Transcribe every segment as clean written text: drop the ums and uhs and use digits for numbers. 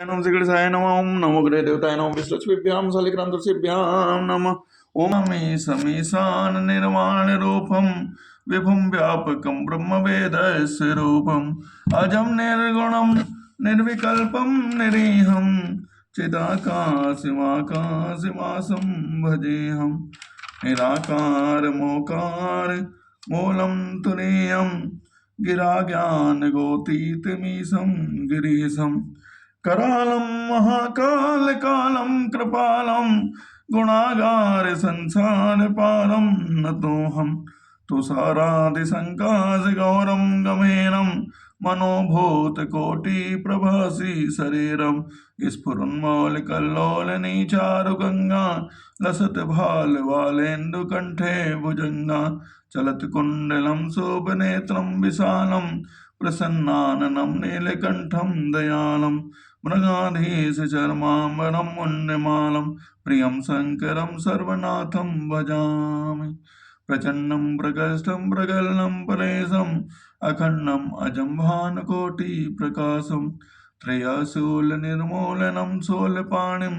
नमः श्रीगणेशाय नमः। ओम नमो ग्रह देवताय नमः। विष्णुभ्याम शालिग्राम नमः। ओम मे समीशान निर्वाण रूपम विभुम व्यापकम ब्रह्म वेद स्वरूपम अजम निर्गुणम निर्विकल्पम निरीहम चिदाकाशिमाकाशिमासं भजेहम निराकार मोकार मूलम तुरीयम गिरा ज्ञान गोतीतमीशं गिरीशम करालं महाकाल कालं कृपालं गुणागार संसार पारं नतोऽहं तुषारादि संकाश गौरम गमेरम मनोभूत कोटि प्रभासी शरीरम स्फुरन्मौलिकल्लोल नीचारु गंगा लसत भाल वालेन्दु कंठे भुजंगा चलत कुंडलम शोभनेत्रम विशालम प्रसन्नाननं नीलकंठम दयालम मृगाधीश चर्माम्बरं मुण्डमालं प्रियं शङ्करं सर्वनाथं भजामि प्रचण्डं प्रकष्टं प्रगल्भं परेशम् अखण्डम् अजं भानुकोटिप्रकाशं त्रयशूलनिर्मूलनं शूलपाणिं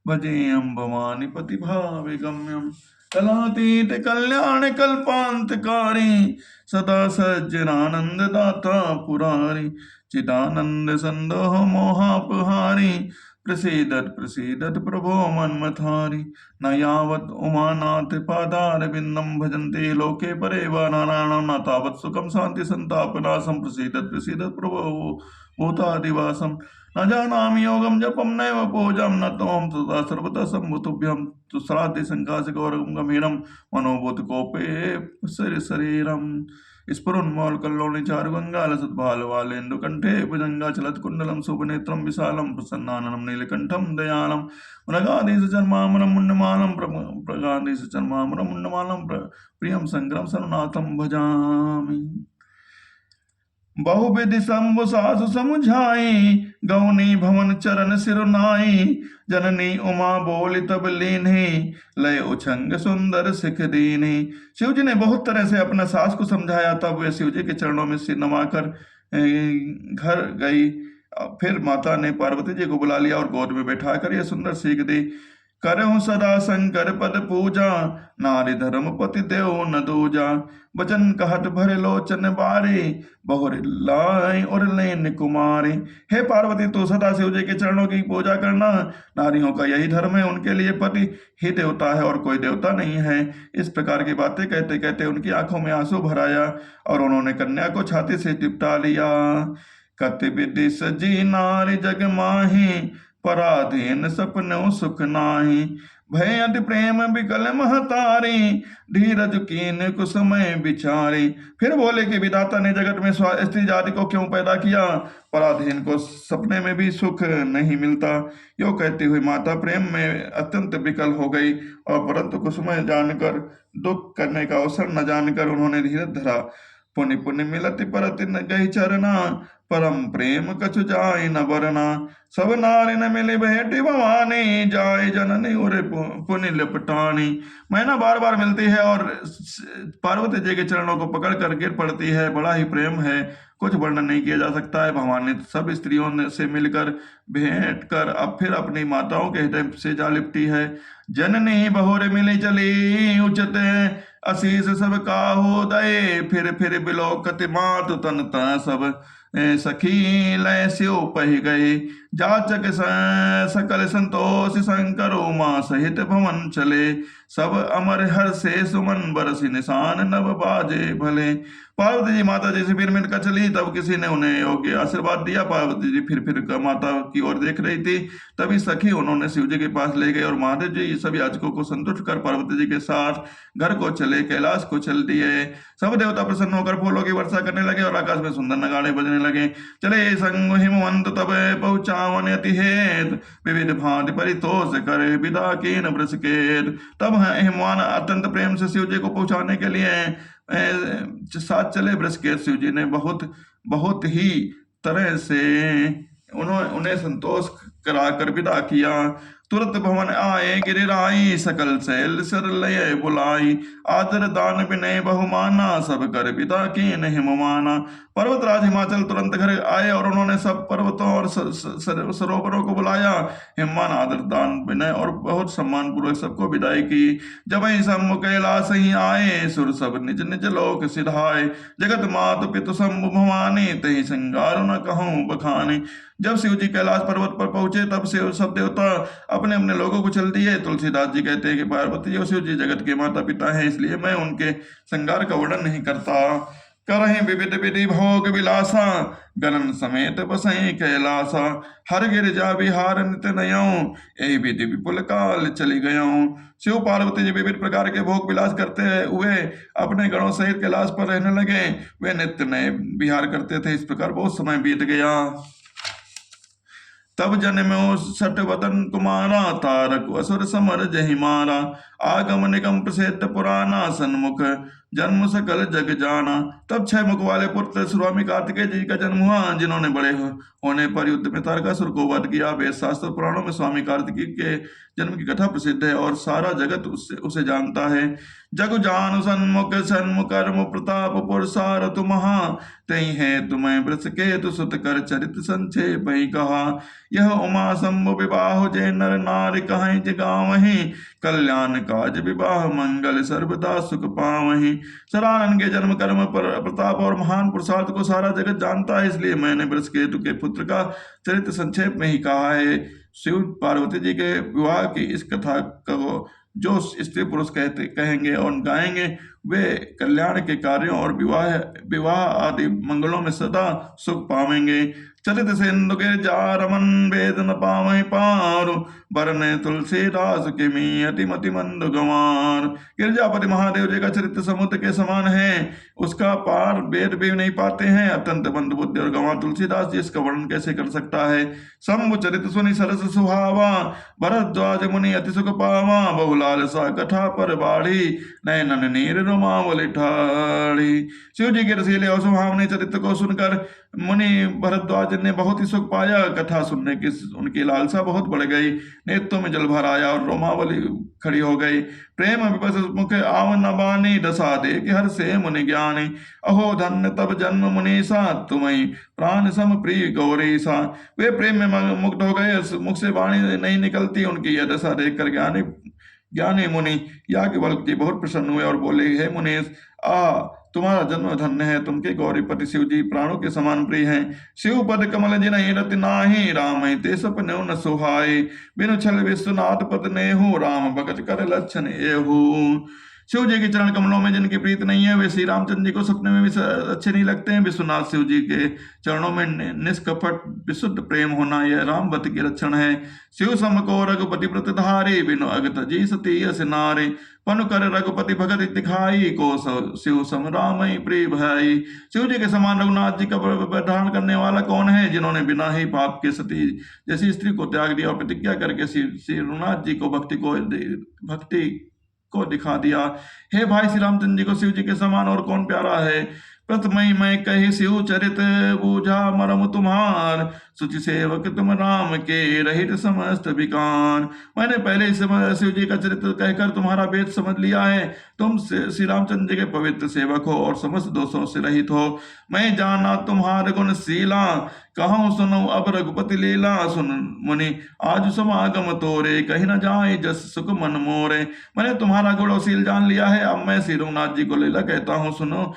भजेऽहं भवानीपतिभाविगम्यं कलातीत कल्याण कल्पान्तकारी सदा सज्जनानन्ददाता पुरारी चिदानंद संदोह मोहापहारी प्रसीदत प्रसीदत प्रभो मन्मथारी न यावत् उमानाथ पादार बिंदम भजन्ते लोके परे वा नारायणं न तावत् सुखम शांति संतापनाशं प्रसीदत प्रसीदत प्रभो भूतादिवासं न जानामि योगं जपं नैव पूजां न तोऽहं सदा सर्वतः सम्भुतुभ्यं तुस्राद्य संकाश गौरवं गंभीरं मनोभूत कोपे शरीरम स्फुरन्मौल कल्लोनि चारुगंगा लसत्भाल वालेन्दु कंठे भुजंगा चलत कुंडलम शुभनेत्रम विशालम प्रसन्नाननं नीलकंठम दयालम मृगाधीश चर्मामरं मुण्डमालं मृगाधीश चर्मामरं मुण्डमालं प्रियं शंकरं सर्वनाथं भजामि बहुविधि शंभु सासु समुझाई गौनी भवन चरण सिरुनाई जननी उमा बोली तब लीन्ही लय उछंग सुंदर सिख दीनी। शिव जी ने बहुत तरह से अपना सास को समझाया, तब वे शिव जी के चरणों में सिर नवाकर घर गई। फिर माता ने पार्वती जी को बुला लिया और गोद में बैठा कर यह सुंदर सीख दी। करहु सदा शंकर पद पूजा नारी धर्म पति देव न दूजा बचन कहत भरे लोचन बारी बहुर लाई और लेन कुमारी। हे पार्वती, तू सदा शिव जी के चरणों की पूजा करना। नारियों का यही धर्म है, उनके लिए पति ही देवता है और कोई देवता नहीं है। इस प्रकार की बातें कहते कहते उनकी आंखों में आंसू भर आया और उन्होंने कन्या को छाती से चिपटा लिया। कति विधि सजी नारी जग माही पराधीन सपनों सुख नाही भय अति प्रेम विकल महतारी धीरज कीन कुसमय बिचारी। फिर बोले कि विधाता ने जगत में स्त्री जाति को क्यों पैदा किया, पराधीन को सपने में भी सुख नहीं मिलता। यो कहती हुई माता प्रेम में अत्यंत विकल हो गई और परंतु कुसमय जानकर दुख करने का अवसर न जानकर उन्होंने धीरज धरा। पुण्य पुण्य मिलति परति न गई चरना परम प्रेम कछु जाय न बरना। सब नारी न मिली भेटी भवानी जाय जननी उरे पुण्य लपटानी। मैना बार बार मिलती है और पार्वती जी के चरणों को पकड़ कर गिर पड़ती है। बड़ा ही प्रेम है, कुछ वर्णन नहीं किया जा सकता है। भवानी सब स्त्रियों से मिलकर भेंट कर अब फिर अपनी माताओं के हृदय से जा लिपटी है। जननी बहुरे मिली चली उचते असीस सब काहू दये फिर बिलोकत मात तन सब सखी लय स्यो पह गए। जाचक सकल संतोष शंकर उमा सहित भवन चले सब अमर हर से सुमन बरसी निशान नव बाजे भले। पार्वती जी माता जी से फिर मिलकर चली, तब किसी ने उन्हें योग्य आशीर्वाद दिया। पार्वती जी फिर माता की ओर देख रही थी, तभी सखी उन्होंने शिव जी के पास ले गए और महादेव जी सभी याचकों को संतुष्ट कर पार्वती जी के साथ घर को चले, कैलाश को चल दिए। सब देवता प्रसन्न होकर फूलों की वर्षा करने लगे और आकाश में सुंदर नगाड़े बजने लगे। चले संग हिमवंत तब पहुंचावन अति हेत विविध भांति परितोष करे विदा कीन वृष केत। तब हिमवान अत्यंत प्रेम से शिव जी को पहुंचाने के लिए साथ चले। वृषकेत शिव जी ने बहुत ही तरह से उन्हें संतोष कराकर विदा किया। तुरत भवन आए गिरिराई, सकल सैल सर लय बुलाई। आदर दान विनय बहुमाना, सब कर पिता की नहीं माना। पर्वतराज हिमाचल तुरंत घर आए और उन्होंने सब पर्वतों और सरोवरों को बुलाया। हिमान आदर दान विनय और बहुत सम्मान पूर्वक सबको विदाई की। जब ही सम्मुख कैलाश ही आए, सुर सब निज निज लोक सिधाए। जगत मात पितु शंभु भवानी, तहि श्रृंगार न कहूँ बखाने। जब शिव जी कैलाश पर्वत पर पहुंचे तब से सब देवता अपने अपने लोगों को चल दिए। तुलसीदास जी कहते हैं कि पार्वती और शिव जी जगत के माता पिता हैं, इसलिए मैं उनके श्रृंगार का वर्णन नहीं करता। करहि विविध विधि भोग विलासा, गणन समेत बसहि कैलासा। हर गिरिजा विहार नित नयऊं, यही विधि विपुल काल चली गयऊं। शिव पार्वती जी विविध प्रकार के भोग विलास करते हुए अपने गणों सहित कैलाश पर रहने लगे। वे नित्य नए विहार करते थे। इस प्रकार बहुत समय बीत गया। तब जन्मो सठ वदन कुमारा, तारक असुर समर जहि मारा। आगम निगम प्रसिद्ध पुराना, सन्मुख जन्म सकल जग जाना। तब 6 मुख वाले पुत्र स्वामी कार्तिकेय जी का जन्म हुआ, जिन्होंने बड़े होने पर युद्ध में तारकासुर को वध किया। वेद शास्त्र पुराणों में स्वामी कार्तिकेय के जन्म की कथा प्रसिद्ध है और सारा जगत उसे जानता है। जग जान सन्मुख सन्मुख कर्म प्रताप पुरसार महा, तई है तुम्हें वृष केतु सुत कर चरित संक्षेप ही कहा। यह उमा शंभु विवाह जय नर नार कहीं जगावहीं, कल्याण काज विवाह मंगल सर्वदा सुख पावहीं। सरानन के जन्म कर्म पर प्रताप और महान पुरुषार्थ को सारा जगत जानता है, इसलिए मैंने वृषकेतु के पुत्र का चरित्र संक्षेप में ही कहा है। शिव पार्वती जी के विवाह की इस कथा को जो स्त्री पुरुष कहेंगे और गाएंगे, वे कल्याण के कार्यों और विवाह विवाह आदि मंगलों में सदा सुख पावेंगे। चलित सिंधु के जा रमन, वेद न पावहि पार, बरने तुलसीदास के मी अति मति मंद गंवार। गिरजापति महादेव जी का चरित्र समुद्र के समान है, उसका पार वेद भी नहीं पाते हैं। अत्यंत मंद बुद्धि और गंवार तुलसीदास जी इसका वर्णन कैसे कर सकता है। शंभु चरित सुनि सरस सुहावा, भरद्वाज मुनि अति सुख पावा। बहुलाल सा कथा पर बाढ़ी, नयनन नीर रोमावली ठाड़ी। शिव जी के रसीले और सुहावने चरित्र को सुनकर मुनि भरद्वाज ने बहुत ही सुख पाया। कथा सुनने की उनकी लालसा बहुत बढ़ गई। नेत्रों में जल भर आया और रोमावली खड़ी हो गई। प्रेम विपस मुख आव न बानी, दशा दे कि हर से मुनि ज्ञानी। अहो धन्य तब जन्म मुनीसा, तुम्हें प्राण सम प्रिय गौरीसा। वे प्रेम में मुग्ध हो गए, मुख से वाणी नहीं निकलती। उनकी यह दशा देखकर ज्ञानी मुनि याज्ञवल्क्य जी बहुत प्रसन्न हुए और बोले, हे मुनीश, तुम्हारा जन्म धन्य है। तुमके गौरीपति शिव जी प्राणों के समान प्रिय हैं। शिव पद कमल जिनहि रति नाही, राम ते सपने न सुहाए। बिनु छल विश्वनाथ पद नेहु, राम भगत कर लक्षण एहू। शिव जी के चरण कमलों में जिनकी प्रीत नहीं है, वे श्री रामचंद्र जी को सपने में भी अच्छे नहीं लगते हैं। विश्वनाथ शिव जी के चरणों में निष्कपट विशुद्ध प्रेम होना, यह रामवत के लक्षण है। शिव सम को रघुपति व्रत धारे, बिनु अगत जी सती यस नारे। पनु कर रघुपति भगत दिखाई, को शिव सम राम प्रिय भाई। शिव जी के समान रघुनाथ जी का धारण करने वाला कौन है, जिन्होंने बिना ही पाप के सती जैसी स्त्री को त्याग दिया और प्रतिज्ञा करके श्री रघुनाथ जी को भक्ति को दिखा दिया। हे भाई, श्री रामचंद्र जी को शिव जी के समान और कौन प्यारा है। प्रथमई मैं कही शिव चरित, बूझा मरम तुम्हार। सुचि सेवक तुम राम के, रहित समस्त विकार। मैंने पहले ही शिव जी का चरित्र कहकर तुम्हारा भेद समझ लिया है। तुम श्री रामचंद्र जी के पवित्र सेवक हो और समस्त दोषों से रहित हो। मैं जाना तुम्हारे गुण शीला, कहूँ सुनो अब रघुपति लीला। सुन मुनि आज समागम तोरे, कहीं न जाए जस सुख मन मोरे। मैंने तुम्हारा गुणशील जान लिया है, अब मैं श्री रघुनाथ जी को लीला कहता हूँ। सुनो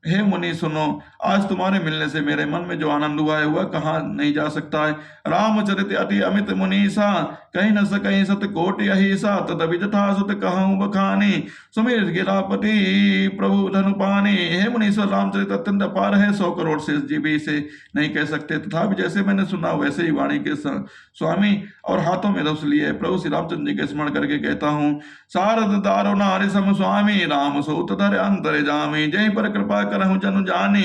हे मुनि सुनो, आज तुम्हारे मिलने से मेरे मन में जो आनंद हुआ है वह कहाँ नहीं जा सकता है। रामचरित अति अमित मुनीसा, कहीं न सकहीं सत कोटि अहिसा। तदभि जथा सुत कहूँ बखानी, सुमिर गिरापति प्रभु धनुपानी। हे मुनीश्वर, रामचरित अत्यंत अपार है, 100 करोड़ शेष जी भी इसे नहीं कह सकते। तथापि जैसे मैंने सुना वैसे ही वाणी के स्वामी और हाथों में रस लिए प्रभु श्री रामचंद्र जी के स्मरण करके कहता हूँ। शारद दारो नारि सम स्वामी, राम सूत धर अंतर जामी। जय पर कृपा करहु जनु जानी,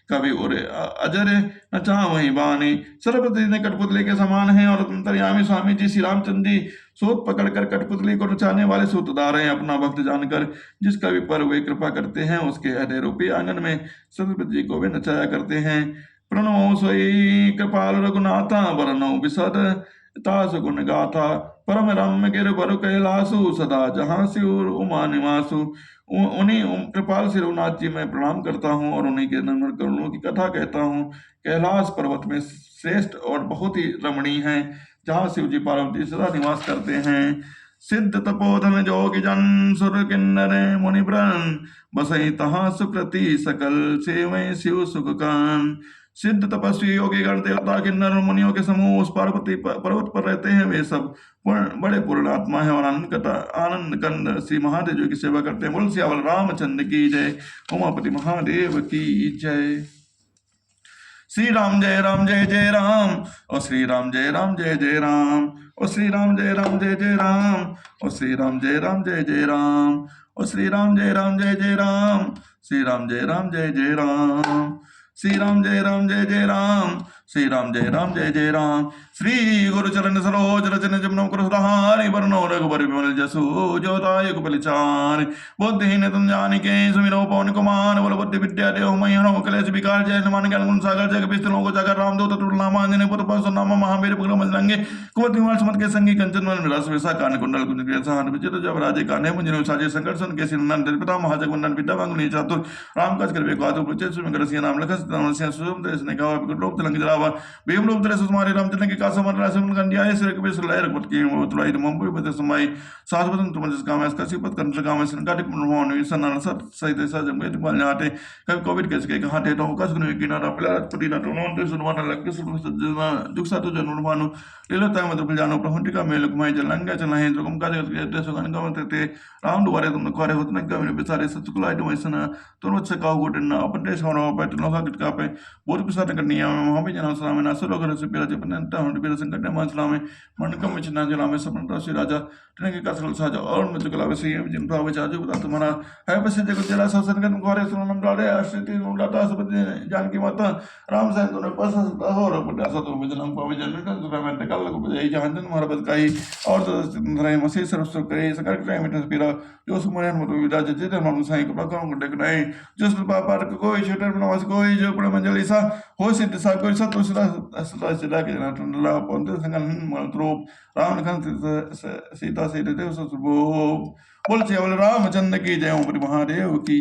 कवि उरे अजर न चाहवहीं बानी। सर्वप्रति ने कठपुतली के समान है और अंतर्यामी स्वामी जी श्री रामचंद्र जी सूत पकड़कर कठपुतली को नचाने वाले सूतदार हैं। अपना भक्त जानकर जिस कवि पर वे कृपा करते हैं, उसके हृदय रूपी आंगन में सर्वप्रति जी को वे नचाया करते हैं। प्रणो सोई कृपाल रघुनाथा, वरनो विशद तासु गुण गाथा परम रम्य गिरवर कैलासु सदा जहाँ शिव उमा निवासु। उन्हीं कृपाल सिरुनाथ जी मैं प्रणाम करता हूँ और उन्हीं के निर्मल करुणों की कथा कहता हूँ। कैलाश पर्वत में श्रेष्ठ और बहुत ही रमणीय है, जहाँ शिव जी पार्वती सदा निवास करते हैं। सिद्ध तपोधन जोगी जन सुर किन्नर मुनि ब्रन बसई तहाँ सुकृति सकल सेवै शिव सुख कान। सिद्ध तपस्वी योगी गण देवता किन्नर और मुनियों के समूह उस पार्वती पर्वत पर रहते हैं। वे सब बड़े पूर्ण आत्मा है और आनंद कंद श्री महादेव जी की सेवा करते हैं। बोल सियावल रामचंद्र की जय, उमापति महादेव की जय। श्री राम जय जय राम, और श्री राम जय जय राम, और श्री राम जय जय राम, और श्री राम जय जय राम, और श्री राम जय जय राम, श्री राम जय जय राम, श्री राम जय जय राम, श्री राम जय जय राम। श्री गुरु चरण सरोज रचन जमनम कर सुधारि वरनो रघुबर विमल जसु जो दायक बलिचार। बुद्धिहीन तुम जानिके सुमिरो पवन कुमार, बल बुद्धि विद्या देव मह्यनो कलेश विकार जय हनुमान ज्ञान गुण सागर जग विष्णु को जाकर रामदूत तुलनाम अंजनी पुत्र पवन महावीर पुत्र मजलंगे कुमति निवार समत के संगी कंचन वन विलास विसा कान कुंडल कुंज के सहन विचित्र जब राजे काने मुंजन साजे संकट सन के सिरनन पिता महाजगवंदन पिता वांगुनी चातुर राम काज कर बेको आतुर प्रचेत सुमिर कर सिया नाम लखस नाम सिया सुम देश ने कहा बिकट रूप तलंग जरावा बेम रूप तेरे सुमारे रामचंद्र के कासा मन रासम कंडिया सिर के बेस लाय रखबत की तुलाई मंबुई बते समाई सासबतन तुम जिस काम इसका सिपत कंट्र काम सन काटिक मनोहन विसन सत सहित सजम के तुम जाते कभी कोविड केस के हाथे तो कस गुन किनारा पला पटी ना तो नोन ते सुनवाना लग के सुन सजना जुक्सा तो जनमानु लीलता मत जानो प्रहंटिका मेल कुमाई जलंगा चला है तुम का ते सुगन का मत ते राम दुआरे तुम खरे होत न का मेरे बेचारे सचकुलाई तो ऐसा तो अच्छा का गोटन अपन देश होना पे तो लोग का पे बहुत पिसा करनिया हम भी जना सलाम ना सलो कर से पेरा जपन ता हम पेरा संकट मान सलाम मन कम चिना जला में सपन तो श्री राजा तने के कसल साजा और मुझ कला वैसे जिन भाव चाजू बता तुम्हारा है बस जग जला शासन कर घरे सुनम डाले आश्रिति डाटा सब जानकी माता राम साईं तो पास हो रो बड़ा सा तो जन्म पावे जन्म का दूसरा में कल को बजाई जहां जन मारा बद काई और तो रहे मसीह सरस्व करे संकट के में पीरा जो सुमरन मत विराज जिते मन साईं को प्रकार को देख नहीं जो पापा कोई छोटे नवास कोई जो बड़ा मंजली सा हो सिद्ध सा कोई सत सदा सदा के ला ponte संगन मंत्रोप राम लखन सीता से देव ससुर बोल रामचंद्र की जय, ओम महादेव की।